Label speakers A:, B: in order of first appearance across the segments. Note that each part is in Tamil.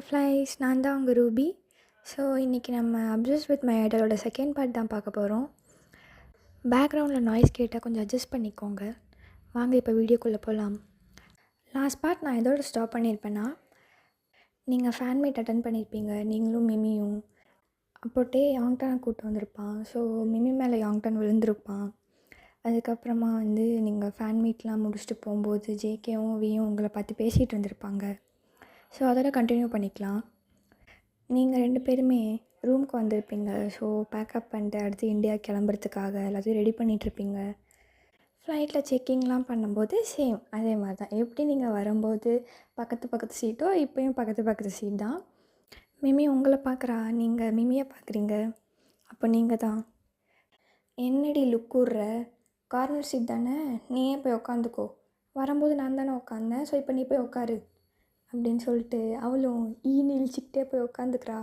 A: பட்டர்ஃப்ளைஸ் நான் தான் உங்கள் ரூபி. ஸோ இன்றைக்கி நம்ம அப்சஸ் வித் மை ஐடலோட செகண்ட் பார்ட் தான் பார்க்க போகிறோம். பேக்ரவுண்டில் நாய்ஸ் கேட்டால் கொஞ்சம் அட்ஜஸ்ட் பண்ணிக்கோங்க. வாங்க இப்போ வீடியோக்குள்ளே போகலாம். லாஸ்ட் பார்ட் நான் எதோட ஸ்டாப் பண்ணியிருப்பேன்னா, நீங்கள் ஃபேன் மீட் அட்டன் பண்ணியிருப்பீங்க, நீங்களும் மிமியும். அப்போட்டே யாங்டானை கூப்பிட்டு வந்திருப்பான். ஸோ மிமி மேலே யாங்டான் விழுந்திருப்பான். அதுக்கப்புறமா நீங்கள் ஃபேன் மீட்லாம் முடிச்சுட்டு போகும்போது ஜேகேவும் வியும் உங்களை பார்த்து பேசிகிட்டு இருந்திருப்பாங்க. ஸோ அதோட கண்டினியூ பண்ணிக்கலாம். நீங்கள் 2 பேருமே ரூமுக்கு வந்திருப்பீங்க. ஸோ பேக்கப் பண்ணிட்டு அடுத்து இந்தியா கிளம்புறதுக்காக எல்லாத்தையும் ரெடி பண்ணிகிட்ருப்பீங்க. ஃப்ளைட்டில் செக்கிங்லாம் பண்ணும்போது சேம் அதே மாதிரி தான். எப்படி நீங்கள் வரும்போது பக்கத்து சீட்டோ இப்போயும் பக்கத்து சீட் தான். மிமி உங்களை பார்க்குறா, நீங்கள் மிமியை பார்க்குறீங்க. அப்போ நீங்கள் தான், என்னடி லுக்கூடுற, கார்னர் சீட் தானே, நீயே போய் உக்காந்துக்கோ, வரும்போது நான் தானே உட்காந்தேன், ஸோ இப்போ நீ போய் உட்காரு அப்படின்னு சொல்லிட்டு அவளும் இழிச்சிக்கிட்டே போய் உட்காந்துக்கிறா.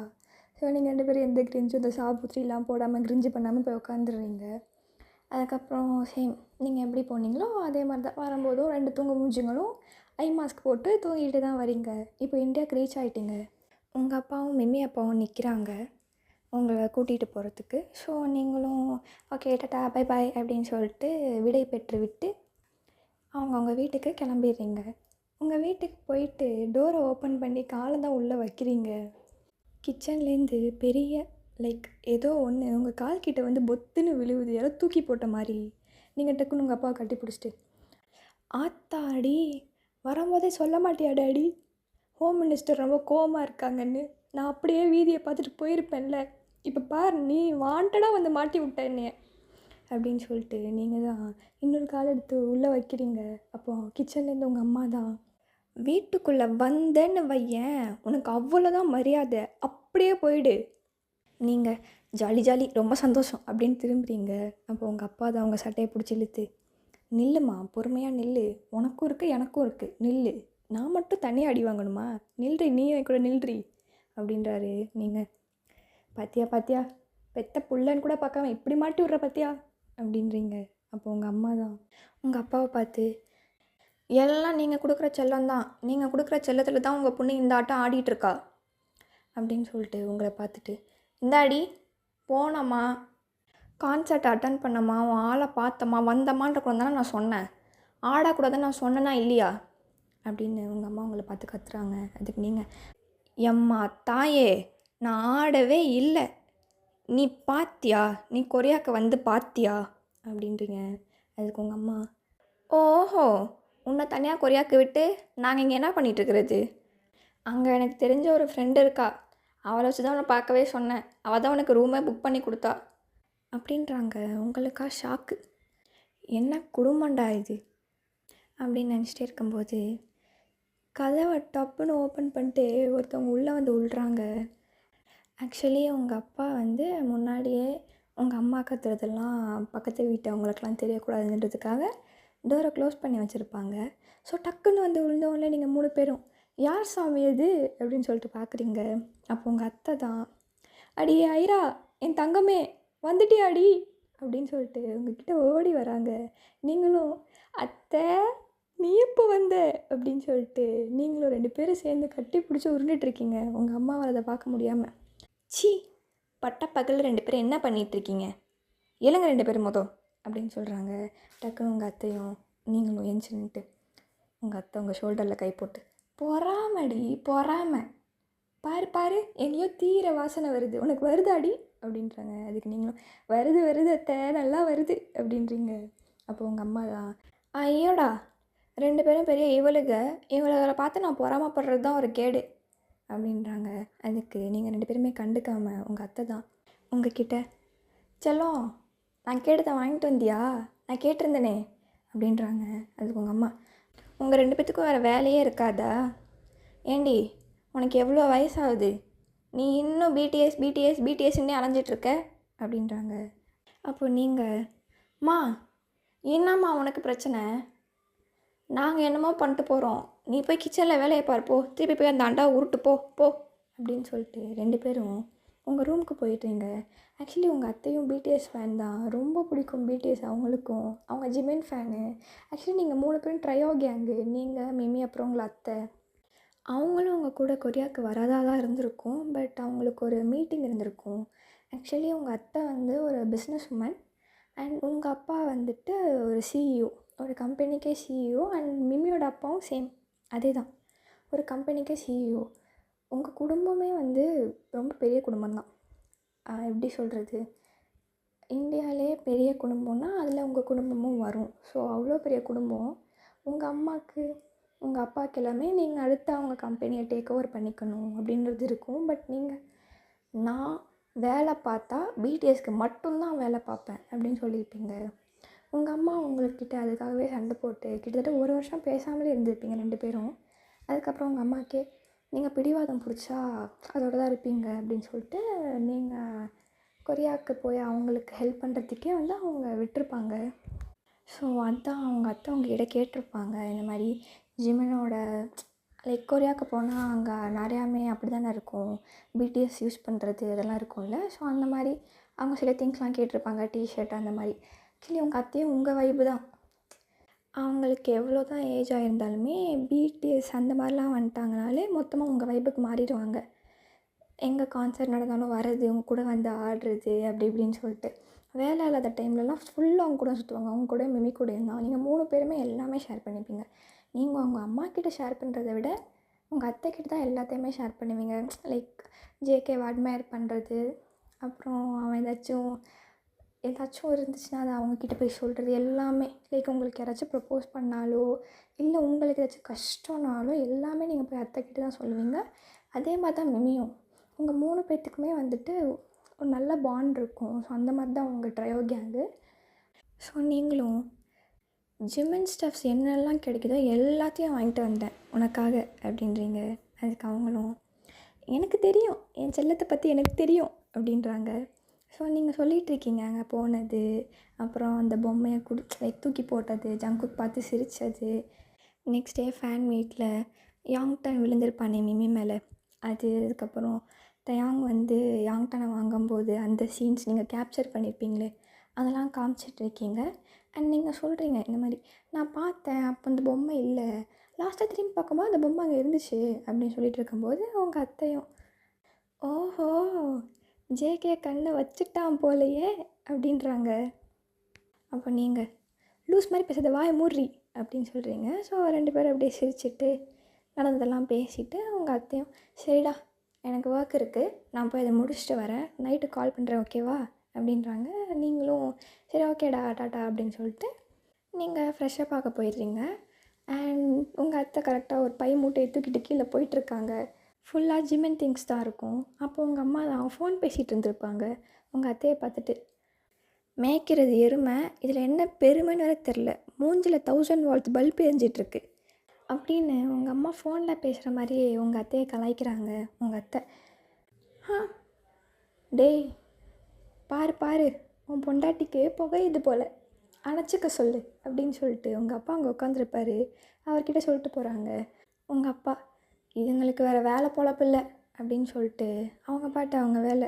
A: ஸோ நீங்கள் 2 பேரும் எந்த கிரிஞ்சும் இந்த சாபுத்திரிலாம் போடாமல் கிரிஞ்சு பண்ணாமல் போய் உட்காந்துடுறீங்க. அதுக்கப்புறம் சேம் நீங்கள் எப்படி போனீங்களோ அதே மாதிரி தான் வரும்போதும் 2 தூங்க மூஞ்சிங்களும் ஐ மாஸ்க் போட்டு தூங்கிட்டு தான் வரீங்க. இப்போ இந்தியாவுக்கு ரீச் ஆகிட்டீங்க. உங்கள் அப்பாவும் மிம்மி அப்பாவும் நிற்கிறாங்க உங்களை கூட்டிகிட்டு போகிறதுக்கு. ஸோ நீங்களும் ஓகே டாட்டா பை பாய் அப்படின்னு சொல்லிட்டு விடை பெற்று விட்டு அவங்க வீட்டுக்கு கிளம்பிடுறீங்க. உங்கள் வீட்டுக்கு போயிட்டு டோரை ஓப்பன் பண்ணி காலை தான் உள்ளே வைக்கிறீங்க. கிச்சன்லேருந்து பெரிய ஏதோ ஒன்று உங்கள் கால் கிட்டே பொத்துன்னு விழுவுது, யாரோ தூக்கி போட்ட மாதிரி. நீங்கள் டக்குன்னு உங்கள் அப்பாவை கட்டி பிடிச்சிட்டு, ஆத்தாடி வரும்போதே சொல்ல மாட்டியா டாடி, ஹோம் மினிஸ்டர் ரொம்ப கோவமாக இருக்காங்கன்னு, நான் அப்படியே வீதியை பார்த்துட்டு போயிருப்பேன்ல, இப்போ பார் நீ வாண்டடாக மாட்டி விட்ட என்னைய அப்படின்னு சொல்லிட்டு நீங்கள் தான் இன்னொரு கால் எடுத்து உள்ளே வைக்கிறீங்க. அப்போது கிச்சன்லேருந்து உங்கள் அம்மா தான், வீட்டுக்குள்ளே வந்தேன்னு வையேன் உனக்கு அவ்வளோதான் மரியாதை, அப்படியே போயிடு. நீங்கள் ஜாலி ரொம்ப சந்தோஷம் அப்படின்னு திரும்புறீங்க. அப்போ உங்கள் அப்பா தான் உங்கள் சட்டையை பிடிச்சி இழுத்து, நில்லுமா பொறுமையாக நில்லு, உனக்கும் இருக்குது எனக்கும் இருக்குது நில்லு, நான் மட்டும் தனியாக அடி வாங்கணுமா, நில்றி நீ கூட நில்றி அப்படின்றாரு. நீங்கள் பாத்தியா பெத்த புள்ளன்னு கூட பார்க்காம இப்படி மாட்டி விட்ற பாத்தியா அப்படின்றீங்க. அப்போ உங்கள் அம்மா தான் உங்கள் அப்பாவை பார்த்து, எல்லாம் நீங்கள் கொடுக்குற செல்லம் தான், நீங்கள் கொடுக்குற செல்லத்தில் தான் உங்கள் பொண்ணு இந்த ஆட்டம் ஆடிட்டுருக்கா அப்படின்னு சொல்லிட்டு உங்களை பார்த்துட்டு, இந்தாடி போனம்மா, கான்சர்ட் அட்டன் பண்ணம்மா, உன் ஆளை பார்த்தம்மா வந்தம்மான்ற கூட தானே நான் சொன்னேன், ஆடக்கூடாதுன்னு நான் சொன்னேன்னா இல்லையா அப்படின்னு உங்கள் அம்மா உங்களை பார்த்து கத்துறாங்க. அதுக்கு நீங்கள், எம்மா தாயே நான் ஆடவே இல்லை, நீ பாத்தியா, நீ கொரியாவுக்கு பாத்தியா அப்படின்றீங்க. அதுக்கு உங்கள் அம்மா, ஓஹோ உன்னை தனியாக கொரியாவுக்கு விட்டு நாங்கள் இங்கே என்ன பண்ணிகிட்ருக்கிறது, அங்கே எனக்கு தெரிஞ்ச ஒரு ஃப்ரெண்டு இருக்கா, அவளை வச்சு தான் உன்னை பார்க்கவே சொன்னேன், அவள் தான் உனக்கு ரூமே புக் பண்ணி கொடுத்தா அப்படின்றாங்க. உங்களுக்கா ஷாக்கு, என்ன குடும்பண்டா இது அப்படின்னு நினச்சிட்டே இருக்கும்போது கதவை டப்புன்னு ஓப்பன் பண்ணிட்டு ஒருத்தவங்க உள்ளே விழுறாங்க. ஆக்சுவலி உங்கள் அப்பா முன்னாடியே உங்கள் அம்மா கத்துறதெல்லாம் பக்கத்து வீட்டவங்களுக்கெல்லாம் தெரியக்கூடாதுன்றதுக்காக டோரை க்ளோஸ் பண்ணி வச்சுருப்பாங்க. ஸோ டக்குன்னு விழுந்தவங்களே நீங்கள் 3 பேரும் யார் சாமி அது அப்படின்னு சொல்லிட்டு பார்க்குறீங்க. அப்போ உங்கள் அத்தை தான், அடி ஐரா என் தங்கமே வந்துட்டியாடி அப்படின்னு சொல்லிட்டு உங்ககிட்ட ஓடி வராங்க. நீங்களும் அத்தை நீ எப்போ வந்த அப்படின்னு சொல்லிட்டு நீங்களும் 2 பேரும் சேர்ந்து கட்டி பிடிச்சி உருண்டுட்ருக்கீங்க. உங்கள் அம்மாவை அதை பார்க்க முடியாமல், சி பட்டப்பகல் 2 பேரும் என்ன பண்ணிகிட்ருக்கீங்க, எழுங்க 2 பேரும் அப்படின்னு சொல்கிறாங்க. டக்குன்னு உங்கள் அத்தையும் நீங்களும் எந்திச்சு நின்றுட்டு உங்கள் அத்தை உங்கள் ஷோல்டரில் கை போட்டு, பொறாமடி பொறாம, பாரு எங்கேயோ தீர வாசனை வருது, உனக்கு வருதாடி அப்படின்றாங்க. அதுக்கு நீங்களும் வருது அத்தை நல்லா வருது அப்படின்றீங்க. அப்போ உங்கள் அம்மா தான், ஐயோடா 2 பேரும் பெரிய இவளை பார்த்து நான் பொறாமப்படுறது தான் ஒரு கேடு அப்படின்றாங்க. அதுக்கு நீங்கள் 2 பேருமே கண்டுக்காமல் உங்கள் அத்தை தான் உங்ககிட்ட, செல்லம் நான் கேட்டதை வாங்கிட்டு வந்தியா, நான் கேட்டிருந்தேனே அப்படின்றாங்க. அதுக்கு உங்கள் அம்மா, உங்கள் 2 பேத்துக்கும் வேறு வேலையே இருக்காதா, ஏண்டி உனக்கு எவ்வளோ வயசாகுது, நீ இன்னும் பிடிஎஸ்ன்னே அலைஞ்சிட்ருக்க அப்படின்றாங்க. அப்போ நீங்கள், மா என்னம்மா உனக்கு பிரச்சனை, நாங்கள் என்னமோ பண்ணிட்டு போகிறோம், நீ போய் கிச்சனில் வேலையை பார்ப்போ, திருப்பி போய் அந்த அண்டாவை உருட்டு போ அப்படின்னு சொல்லிட்டு 2 பேரும் உங்கள் ரூமுக்கு போயிட்டீங்க. ஆக்சுவலி உங்கள் அத்தையும் பிடிஎஸ் ஃபேன் தான், ரொம்ப பிடிக்கும் பிடிஎஸ் அவங்களுக்கும், அவங்க ஜிமின் ஃபேனு. ஆக்சுவலி நீங்கள் 3 பேரும் ட்ரையோ கேங்கு, நீங்கள் மிமி அப்புறம் உங்களை அத்தை. அவங்களும் அவங்க கூட கொரியாவுக்கு வரதா தான் இருந்திருக்கும். பட் அவங்களுக்கு ஒரு மீட்டிங் இருந்திருக்கும். ஆக்சுவலி உங்கள் அத்தை வந்து ஒரு பிஸ்னஸ் உமன் அண்ட் உங்கள் அப்பா வந்துட்டு ஒரு சிஇஓ, ஒரு கம்பெனிக்கே சிஇஓ. அண்ட் மிம்மியோட அப்பாவும் சேம் அதே தான், ஒரு கம்பெனிக்கே சிஇஓ. உங்கள் குடும்பமே வந்து ரொம்ப பெரிய குடும்பம் தான். எப்படி சொல்கிறது, இந்தியாவிலே பெரிய குடும்பம்னா அதில் உங்கள் குடும்பமும் வரும். ஸோ அவ்வளோ பெரிய குடும்பம். உங்கள் அம்மாவுக்கு உங்கள் அப்பாவுக்கு எல்லாமே நீங்கள் அடுத்து அவங்க கம்பெனியை டேக் ஓவர் பண்ணிக்கணும் அப்படின்றது இருக்கும். பட் நான் வேலை பார்த்தா பிடிஎஸ்க்கு மட்டும்தான் வேலை பார்ப்பேன் அப்படின்னு சொல்லியிருப்பீங்க. உங்கள் அம்மா உங்கள்கிட்ட அதுக்காகவே சண்டை போட்டு கிட்டத்தட்ட 1 வருஷம் பேசாமலே இருந்திருப்பீங்க 2 பேரும். அதுக்கப்புறம் உங்கள் அம்மாக்கே நீங்கள் பிடிவாதம் பிடிச்சா அதோட தான் இருப்பீங்க அப்படின்னு சொல்லிட்டு நீங்கள் கொரியாவுக்கு போய் அவங்களுக்கு ஹெல்ப் பண்ணுறதுக்கே வந்து அவங்க விட்டுருப்பாங்க. ஸோ அதான் அவங்க அத்தை உங்ககிட்ட கேட்டிருப்பாங்க, இந்த மாதிரி ஜிமினோட லைக் கொரியாவுக்கு போனால் அங்கே நிறையாமே அப்படி தானே இருக்கும், பிடிஎஸ் யூஸ் பண்ணுறது இதெல்லாம் இருக்கும்ல. ஸோ அந்த மாதிரி அவங்க சில திங்ஸ்லாம் கேட்டிருப்பாங்க, டிஷர்ட் அந்த மாதிரி. ஆக்சுவலி உங்கள் அத்தையும் உங்கள் வைப்பு தான். அவங்களுக்கு எவ்வளோ தான் ஏஜ் ஆகிருந்தாலுமே பிடிஎஸ் அந்த மாதிரிலாம் வந்துட்டாங்கனாலே மொத்தமாக உங்கள் வைப்புக்கு மாறிடுவாங்க. எங்கே கான்சர்ட் நடந்தாலும் வர்றது, அவங்க கூட வந்து ஆடுறது அப்படி இப்படின்னு சொல்லிட்டு. வேலை இல்லாத டைம்லலாம் ஃபுல்லாக அவங்க கூட சுற்றுவாங்க. அவங்க கூட மிமி கூட இருந்தால் நீங்கள் 3 பேருமே எல்லாமே ஷேர் பண்ணிப்பீங்க. நீங்கள் உங்கள் அம்மாக்கிட்ட ஷேர் பண்ணுறத விட உங்கள் அத்தைக்கிட்ட தான் எல்லாத்தையுமே ஷேர் பண்ணுவீங்க. லைக் ஜேகேவை அட்மையர் பண்ணுறது, அப்புறம் அவன் ஏதாச்சும் இருந்துச்சுன்னா அதை அவங்கக்கிட்ட போய் சொல்கிறது எல்லாமே. லைக் உங்களுக்கு யாராச்சும் ப்ரப்போஸ் பண்ணாலோ இல்லை உங்களுக்கு ஏதாச்சும் கஷ்டம்னாலோ எல்லாமே நீங்கள் போய் அத்தைக்கிட்ட தான் சொல்லுவீங்க. அதே மாதிரி தான் மிமியும். உங்கள் 3 பேர்த்துக்குமே வந்துட்டு ஒரு நல்ல பாண்ட் இருக்கும். ஸோ அந்த மாதிரி தான் உங்கள் ட்ரையோ கேங்கு. ஸோ நீங்களும் ஜிமின் ஸ்டஃப்ஸ் என்னெல்லாம் கிடைக்குதோ எல்லாத்தையும் வாங்கிட்டு வந்தேன் உனக்காக அப்படின்றீங்க. அதுக்கு அவங்களும் எனக்கு தெரியும், என் செல்லத்தை பற்றி எனக்கு தெரியும் அப்படின்றாங்க. ஸோ நீங்கள் சொல்லிகிட்ருக்கீங்க அங்கே போனது, அப்புறம் அந்த பொம்மையை லைக் தூக்கி போட்டது, ஜங்குக் பார்த்து சிரித்தது, நெக்ஸ்ட் டே ஃபேன் மீட்டில் யாங்டன் விழுந்திருப்பானே மிமி மேலே அது, அதுக்கப்புறம் தயாங் வந்து யாங்டனை வாங்கும்போது அந்த சீன்ஸ் நீங்கள் கேப்சர் பண்ணியிருப்பீங்களே அதெல்லாம் காமிச்சிட்ருக்கீங்க. அண்ட் நீங்கள் சொல்கிறீங்க இந்த மாதிரி நான் பார்த்தேன், அப்போ அந்த பொம்மை இல்லை, லாஸ்ட்டாக திரும்பி பார்க்கும்போது அந்த பொம்மை அங்கே இருந்துச்சு அப்படின்னு சொல்லிட்டு இருக்கும்போது உங்கள் அத்தையும் ஓஹோ ஜேகே கண்ணை வச்சுட்டான் போலையே அப்படின்றாங்க. அப்போ நீங்கள் லூஸ் மாதிரி பேசுகிறத வாயை மூடுறி அப்படின்னு சொல்கிறீங்க. ஸோ 2 பேரும் அப்படியே சிரிச்சிட்டு நடந்ததெல்லாம் பேசிவிட்டு உங்கள் அத்தையும் சரிடா எனக்கு ஒர்க் இருக்குது, நான் போய் அதை முடிச்சுட்டு வரேன், நைட்டு கால் பண்ணுறேன் ஓகேவா அப்படின்றாங்க. நீங்களும் சரி ஓகேடா டாட்டா அப்படின்னு சொல்லிட்டு நீங்கள் ஃப்ரெஷ்ஷாக பார்க்க போயிடுறீங்க. அண்ட் உங்கள் அத்தை கரெக்டாக ஒரு பை மூட்டையை தூக்கிட்டு கீழே போயிட்டுருக்காங்க. ஃபுல்லாக ஜிமின் திங்ஸ் தான் இருக்கும். அப்போ உங்கள் அம்மா தான் ஃபோன் பேசிகிட்டு இருந்திருப்பாங்க. உங்கள் அத்தையை பார்த்துட்டு மேய்க்கிறது எருமை, இதில் என்ன பெருமைன்னு வேறு தெரில, மூஞ்சில் 1000 வாட்ஸ் பல்ப் எரிஞ்சிட்ருக்கு அப்படின்னு உங்கள் அம்மா ஃபோனில் பேசுகிற மாதிரியே உங்கள் அத்தையை கலாய்க்கிறாங்க. உங்கள் அத்தை டேய் பாரு பாரு உன் பொண்டாட்டிக்கு புகையுது போல், அணைச்சிக்க சொல்லு அப்படின்னு சொல்லிட்டு உங்கள் அப்பா அங்கே உட்காந்துருப்பாரு. அவர்கிட்ட சொல்லிட்டு போகிறாங்க. உங்கள் அப்பா இதுங்களுக்கு வேறு வேலை பொழப்பு இல்லை அப்படின்னு சொல்லிட்டு அவங்க பாட்டு அவங்க வேலை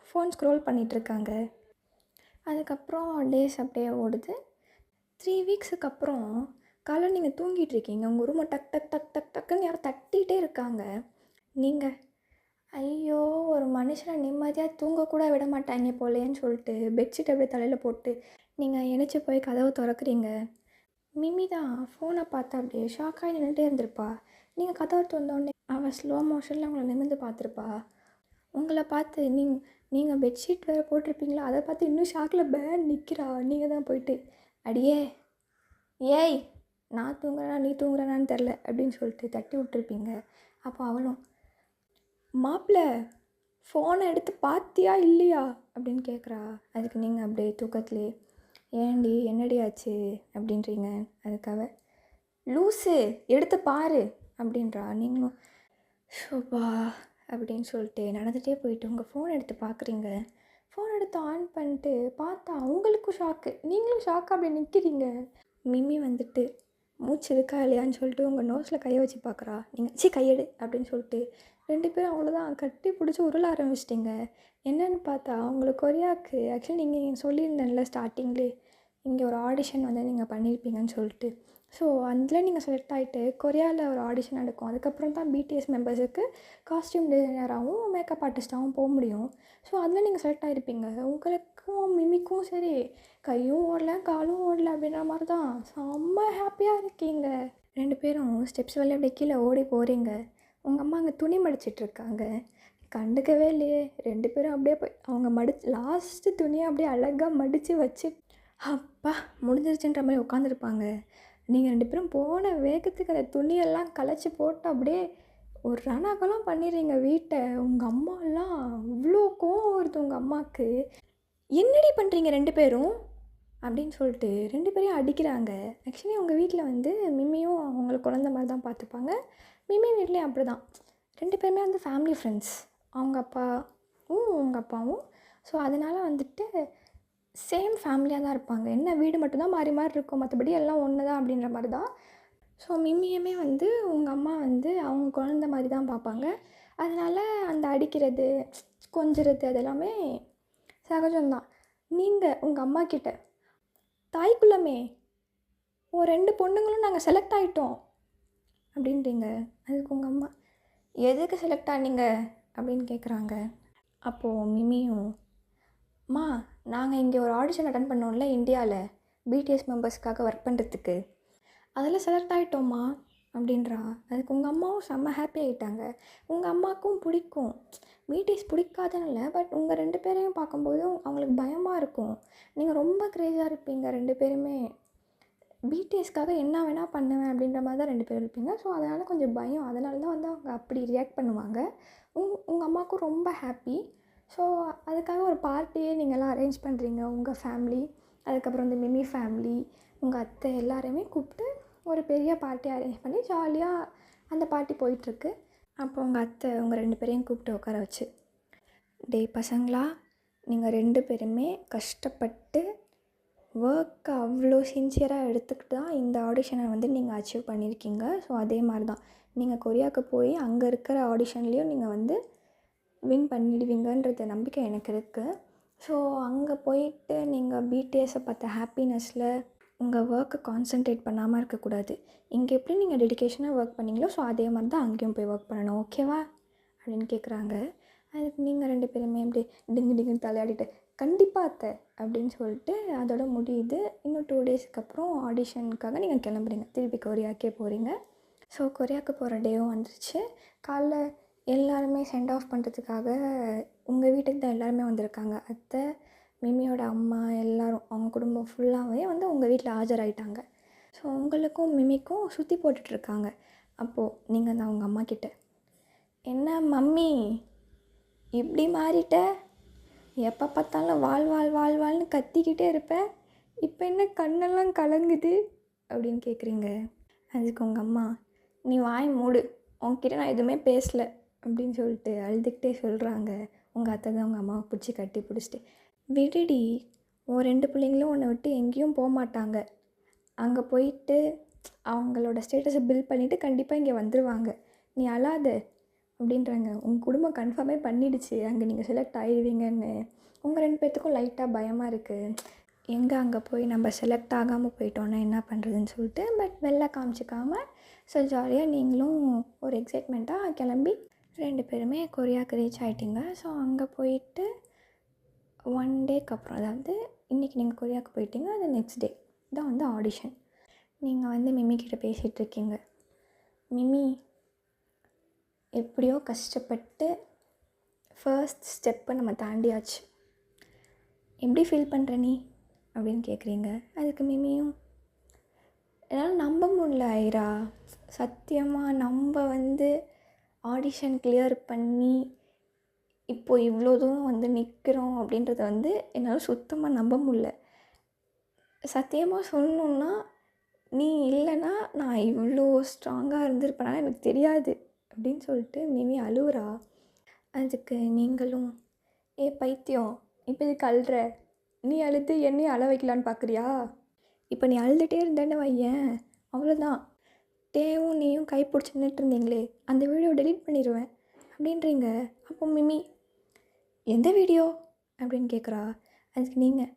A: ஃபோன் ஸ்க்ரோல் பண்ணிகிட்ருக்காங்க. அதுக்கப்புறம் டேஸ் அப்படியே ஓடுது. 3 வீக்ஸுக்கு அப்புறம் காலையில் நீங்கள் தூங்கிட்டுருக்கீங்க. உங்கள் ரூமை டக் டக் டக் டக் டக்குன்னு யாரும் தட்டிகிட்டே இருக்காங்க. நீங்கள் ஐயோ ஒரு மனுஷனை நிம்மதியாக தூங்கக்கூட விட மாட்டாங்க போலேன்னு சொல்லிட்டு பெட்ஷீட் அப்படியே தலையில் போட்டு நீங்கள் எழுச்சி போய் கதவு திறக்கிறீங்க. மிமி தான் ஃபோனை பார்த்து அப்படியே ஷாக்காகி நின்றுட்டே இருந்திருப்பா. நீங்கள் கதவை திறந்தோடனே அவள் ஸ்லோ மோஷனில் உங்களை நிமிர்ந்து பார்த்துருப்பா. உங்களை பார்த்து நீங்கள் பெட்ஷீட் வேறு போட்டிருப்பீங்களா, அதை பார்த்து இன்னும் ஷாக்கில் பேன் நிற்கிறா. நீங்கள் தான் போயிட்டு அடியே ஏய் நான் தூங்குறேனா நீ தூங்குறேனான்னு தெரில அப்படின்னு சொல்லிட்டு தட்டி விட்டுருப்பீங்க. அப்போ அவளும் மாப்பிள்ள ஃபோனை எடுத்து பார்த்தியா இல்லையா அப்படின்னு கேட்குறா. அதுக்கு நீங்கள் அப்படியே தூக்கத்துலேயே ஏண்டி என்னடி ஆச்சு அப்படின்றீங்க. அதுக்காக லூஸு எடுத்து பாரு அப்படின்றா. நீங்களும் ஷோபா அப்படின்னு சொல்லிட்டு நடந்துகிட்டே போயிட்டு உங்கள் ஃபோன் எடுத்து பார்க்குறீங்க. ஃபோன் எடுத்து ஆன் பண்ணிட்டு பார்த்தா அவங்களுக்கும் ஷாக்கு, நீங்களும் ஷாக்காக அப்படியே நிற்கிறீங்க. மிமி வந்துட்டு மூச்சு இருக்கா இல்லையான்னு சொல்லிட்டு உங்கள் நோஸில் கையை வச்சு பார்க்குறா. நீங்கள் கையெடு அப்படின்னு சொல்லிட்டு 2 பேரும் அவ்வளோதான் கட்டி பிடிச்சி உருள ஆரம்பிச்சிட்டிங்க. என்னென்னு பார்த்தா உங்களுக்கு கொரியாவுக்கு ஆக்சுவலி நீங்கள் சொல்லியிருந்தேன்ல ஸ்டார்டிங்லேயே இங்கே ஒரு ஆடிஷன் வந்து நீங்கள் பண்ணியிருப்பீங்கன்னு சொல்லிட்டு ஸோ அதில் நீங்கள் செலக்ட் ஆகிட்டு கொரியாவில் ஒரு ஆடிஷன் நடக்கும். அதுக்கப்புறம் தான் பிடிஎஸ் மெம்பர்ஸுக்கு காஸ்டியூம் டிசைனராகவும் மேக்கப் ஆர்டிஸ்ட்டாகவும் போக முடியும். ஸோ அதில் நீங்கள் செலக்ட் ஆகிருப்பீங்க. உங்களுக்கும் மிமிக்கும் சரி கையும் ஓடல காலும் ஓடல அப்படின்ற மாதிரி தான் செம்ம ஹாப்பியாக இருக்கீங்க. 2 பேரும் ஸ்டெப்ஸ் வழியாக அப்படியே கீழே ஓடி போகிறீங்க. உங்கள் அம்மா அங்கே துணி மடிச்சிட்ருக்காங்க. கண்டுக்கவே இல்லையே. 2 பேரும் அப்படியே போய் அவங்க லாஸ்ட்டு துணியை அப்படியே அழகாக மடித்து வச்சு அப்பா முடிஞ்சிருச்சுன்ற மாதிரி உட்காந்துருப்பாங்க. நீங்கள் 2 பேரும் போன வேகத்துக்கு அந்த துணியெல்லாம் கலைச்சி போட்டு அப்படியே ஒரு ரணகலம் பண்ணிடுறீங்க வீட்டை. உங்கள் அம்மாலாம் அவ்வளோ கோவம் வருது உங்கள் அம்மாவுக்கு. என்னடி பண்ணுறீங்க 2 பேரும் அப்படின்னு சொல்லிட்டு 2 பேரையும் அடிக்கிறாங்க. ஆக்சுவலி உங்கள் வீட்டில் வந்து மிம்மியும் அவங்கள குழந்த மாதிரி தான் பார்த்துப்பாங்க. மிம்மி வீட்லேயும் அப்படி தான். 2 பேருமே வந்து ஃபேமிலி ஃப்ரெண்ட்ஸ். அவங்க அப்பாவும் உங்கள் அப்பாவும். ஸோ அதனால் வந்துட்டு சேம் ஃபேமிலியாக தான் இருப்பாங்க. என்ன வீடு மட்டும்தான் மாறி மாறி இருக்கும், மற்றபடி எல்லாம் ஒன்று தான் அப்படின்ற மாதிரி தான். ஸோ மிம்மியுமே வந்து உங்கள் அம்மா வந்து அவங்க குழந்த மாதிரி தான் பார்ப்பாங்க. அதனால் அந்த அடிக்கிறது கொஞ்சுறது அது எல்லாமே சகஜம்தான். நீங்கள் உங்கள் அம்மா கிட்ட தாய்க்குள்ளமே 2 பொண்ணுங்களும் நாங்கள் செலக்ட் ஆகிட்டோம் அப்படின்றீங்க. அதுக்கு உங்கள் அம்மா எதுக்கு செலக்ட் ஆனீங்க அப்படின்னு கேட்குறாங்க. அப்போது மிம்மியும் அம்மா நாங்கள் இங்கே ஒரு ஆடிஷன் அட்டன் பண்ணோம்ல இந்தியாவில் பிடிஎஸ் மெம்பர்ஸ்க்காக ஒர்க் பண்ணுறதுக்கு, அதில் செலக்ட் ஆகிட்டோம்மா அப்படின்றா. அதுக்கு உங்கள் அம்மாவும் செம்ம ஹாப்பி ஆகிட்டாங்க. உங்கள் அம்மாவுக்கும் பிடிக்கும். பிடிஎஸ் பிடிக்காதுன்னு இல்லை, பட் உங்கள் 2 பேரையும் பார்க்கும்போது அவங்களுக்கு பயமாக இருக்கும். நீங்கள் ரொம்ப க்ரேஸாக இருப்பீங்க 2 பேருமே. பிடிஎஸ்க்காக என்ன வேணால் பண்ணுவேன் அப்படின்ற மாதிரி தான் 2 பேரும் இருப்பீங்க. ஸோ அதனால் கொஞ்சம் பயம். அதனால தான் வந்து அவங்க அப்படி ரியாக்ட் பண்ணுவாங்க. உங்கள் அம்மாவுக்கும் ரொம்ப ஹாப்பி. ஸோ அதுக்காக ஒரு பார்ட்டியே நீங்கள்லாம் அரேஞ்ச் பண்ணுறீங்க. உங்கள் ஃபேமிலி, அதுக்கப்புறம் வந்து மிமி ஃபேமிலி, உங்கள் அத்தை எல்லாரையுமே கூப்பிட்டு ஒரு பெரிய பார்ட்டி அரேஞ்ச் பண்ணி ஜாலியாக அந்த பார்ட்டி போயிட்டுருக்கு. அப்போ உங்கள் அத்தை உங்கள் 2 பேரையும் கூப்பிட்டு உட்கார வச்சு, டேய் பசங்களா, நீங்கள் 2 பேருமே கஷ்டப்பட்டு ஒர்க்கை அவ்வளோ சின்சியராக எடுத்துக்கிட்டு தான் இந்த ஆடிஷனை வந்து நீங்கள் அச்சீவ் பண்ணியிருக்கீங்க. ஸோ அதே மாதிரி தான் நீங்கள் கொரியாவுக்கு போய் அங்கே இருக்கிற ஆடிஷன்லேயும் நீங்கள் வந்து வின் பண்ணிடுவீங்கன்றது நம்பிக்கை எனக்கு இருக்குது. ஸோ அங்கே போயிட்டு நீங்கள் பிடிஎஸை பார்த்த ஹாப்பினஸில் உங்கள் ஒர்க்கை கான்சன்ட்ரேட் பண்ணாமல் இருக்கக்கூடாது. இங்கே எப்படி நீங்கள் டெடிக்கேஷனாக ஒர்க் பண்ணிங்களோ ஸோ அதே மாதிரி தான் அங்கேயும் போய் ஒர்க் பண்ணணும், ஓகேவா அப்படின்னு கேட்குறாங்க. அதுக்கு நீங்கள் 2 பேருமே அப்படி டிங்குன்னு தலையாடிட்டு கண்டிப்பாக அத்தை அப்படின்னு சொல்லிட்டு அதோட முடியுது. இன்னும் 2 டேஸ்க்கு அப்புறம் ஆடிஷனுக்காக நீங்கள் கிளம்புறீங்க, திருப்பி கொரியாக்கே போகிறீங்க. ஸோ கொரியாவுக்கு போகிற டேவும் வந்துருச்சு. காலைல எல்லாருமே சென்ட் ஆஃப் பண்ணுறதுக்காக உங்கள் வீட்டுக்கு தான் எல்லாருமே வந்திருக்காங்க. அத்தை, மிம்மியோட அம்மா எல்லோரும் அவங்க குடும்பம் ஃபுல்லாகவே வந்து உங்கள் வீட்டில் ஆஜராயிட்டாங்க. ஸோ உங்களுக்கும் மிம்மிக்கும் சுற்றி போட்டுட்ருக்காங்க. அப்போது நீங்கள் தான் உங்கள் அம்மா கிட்ட, என்ன மம்மி இப்படி மாறிட்ட, எப்போ பார்த்தாலும் வாழ்னு கத்திக்கிட்டே இருப்பேன், இப்போ என்ன கண்ணெல்லாம் கலங்குது அப்படின்னு கேட்குறீங்க. அதுக்கு உங்கள் அம்மா, நீ வாய் மூடு, உங்ககிட்ட நான் எதுவுமே பேசலை அப்படின்னு சொல்லிட்டு அழுதுகிட்டே சொல்கிறாங்க. உங்கள் அத்தை தான் உங்கள் அம்மாவை பிடிச்சி கட்டி பிடிச்சிட்டு, விடுடி, உன் 2 பிள்ளைங்களும் உன்னை விட்டு எங்கேயும் போக மாட்டாங்க, அங்கே போயிட்டு அவங்களோட ஸ்டேட்டஸை பில்ட் பண்ணிவிட்டு கண்டிப்பாக இங்கே வந்துடுவாங்க, நீ அழாத அப்படின்றாங்க. உங்கள் குடும்பம் கன்ஃபார்மே பண்ணிடுச்சு அங்கே நீங்கள் செலக்ட் ஆகிடுவீங்கன்னு. உங்கள் 2 பேர்த்துக்கும் லைட்டாக பயமாக இருக்குது, எங்கே அங்கே போய் நம்ம செலக்ட் ஆகாமல் போயிட்டோன்னா என்ன பண்ணுறதுன்னு சொல்லிட்டு. பட் வெளில காமிச்சிக்காமல் ஸோ ஜாலியாக நீங்களும் ஒரு எக்ஸைட்மெண்ட்டாக கிளம்பி 2 பேருமே கொரியாவுக்கு ரீச் ஆகிட்டீங்க. ஸோ அங்கே போயிட்டு 1 டேக்கு அப்புறம், அதாவது இன்றைக்கி நீங்கள் கொரியாவுக்கு போயிட்டீங்க, அது நெக்ஸ்ட் டே தான் வந்து ஆடிஷன். நீங்கள் வந்து மிம்மிக்கிட்ட பேசிகிட்ருக்கீங்க. மிம்மி, எப்படியோ கஷ்டப்பட்டு ஃபர்ஸ்ட் ஸ்டெப்பை நம்ம தாண்டியாச்சு, எப்படி ஃபீல் பண்ணுற நீ அப்படின்னு கேட்குறீங்க. அதுக்கு மிம்மியும், என்னால் நம்ப முடியல ஐரா, சத்தியமாக நம்ம வந்து ஆடிஷன் கிளியர் பண்ணி இப்போது இவ்வளோ தூரம் வந்து நிற்கிறோம் அப்படின்றத வந்து என்னால் சுத்தமாக நம்ப முடியல. சத்தியமாக சொல்லணுன்னா நீ இல்லைன்னா நான் இவ்வளோ ஸ்ட்ராங்காக இருந்திருப்பேனா எனக்கு தெரியாது அப்படின்னு சொல்லிட்டு மிமி அழுவுறா. அதுக்கு நீங்களும், பைத்தியம், இப்போ இதுக்கு அழுற, நீ அழுது என்னையும் அழ வைக்கலான்னு பார்க்குறியா, இப்போ நீ அழுதுகிட்டே இருந்தேன்னு வையேன் அவ்வளோதான், டேவும் நீயும் கை பிடிச்சி நின்றுட்டு இருந்தீங்களே அந்த வீடியோ டெலீட் பண்ணிடுவேன் அப்படின்றீங்க. அப்போ மிமி, எந்த வீடியோ அப்படின்னு கேட்குறா. அதுக்கு நீங்கள்,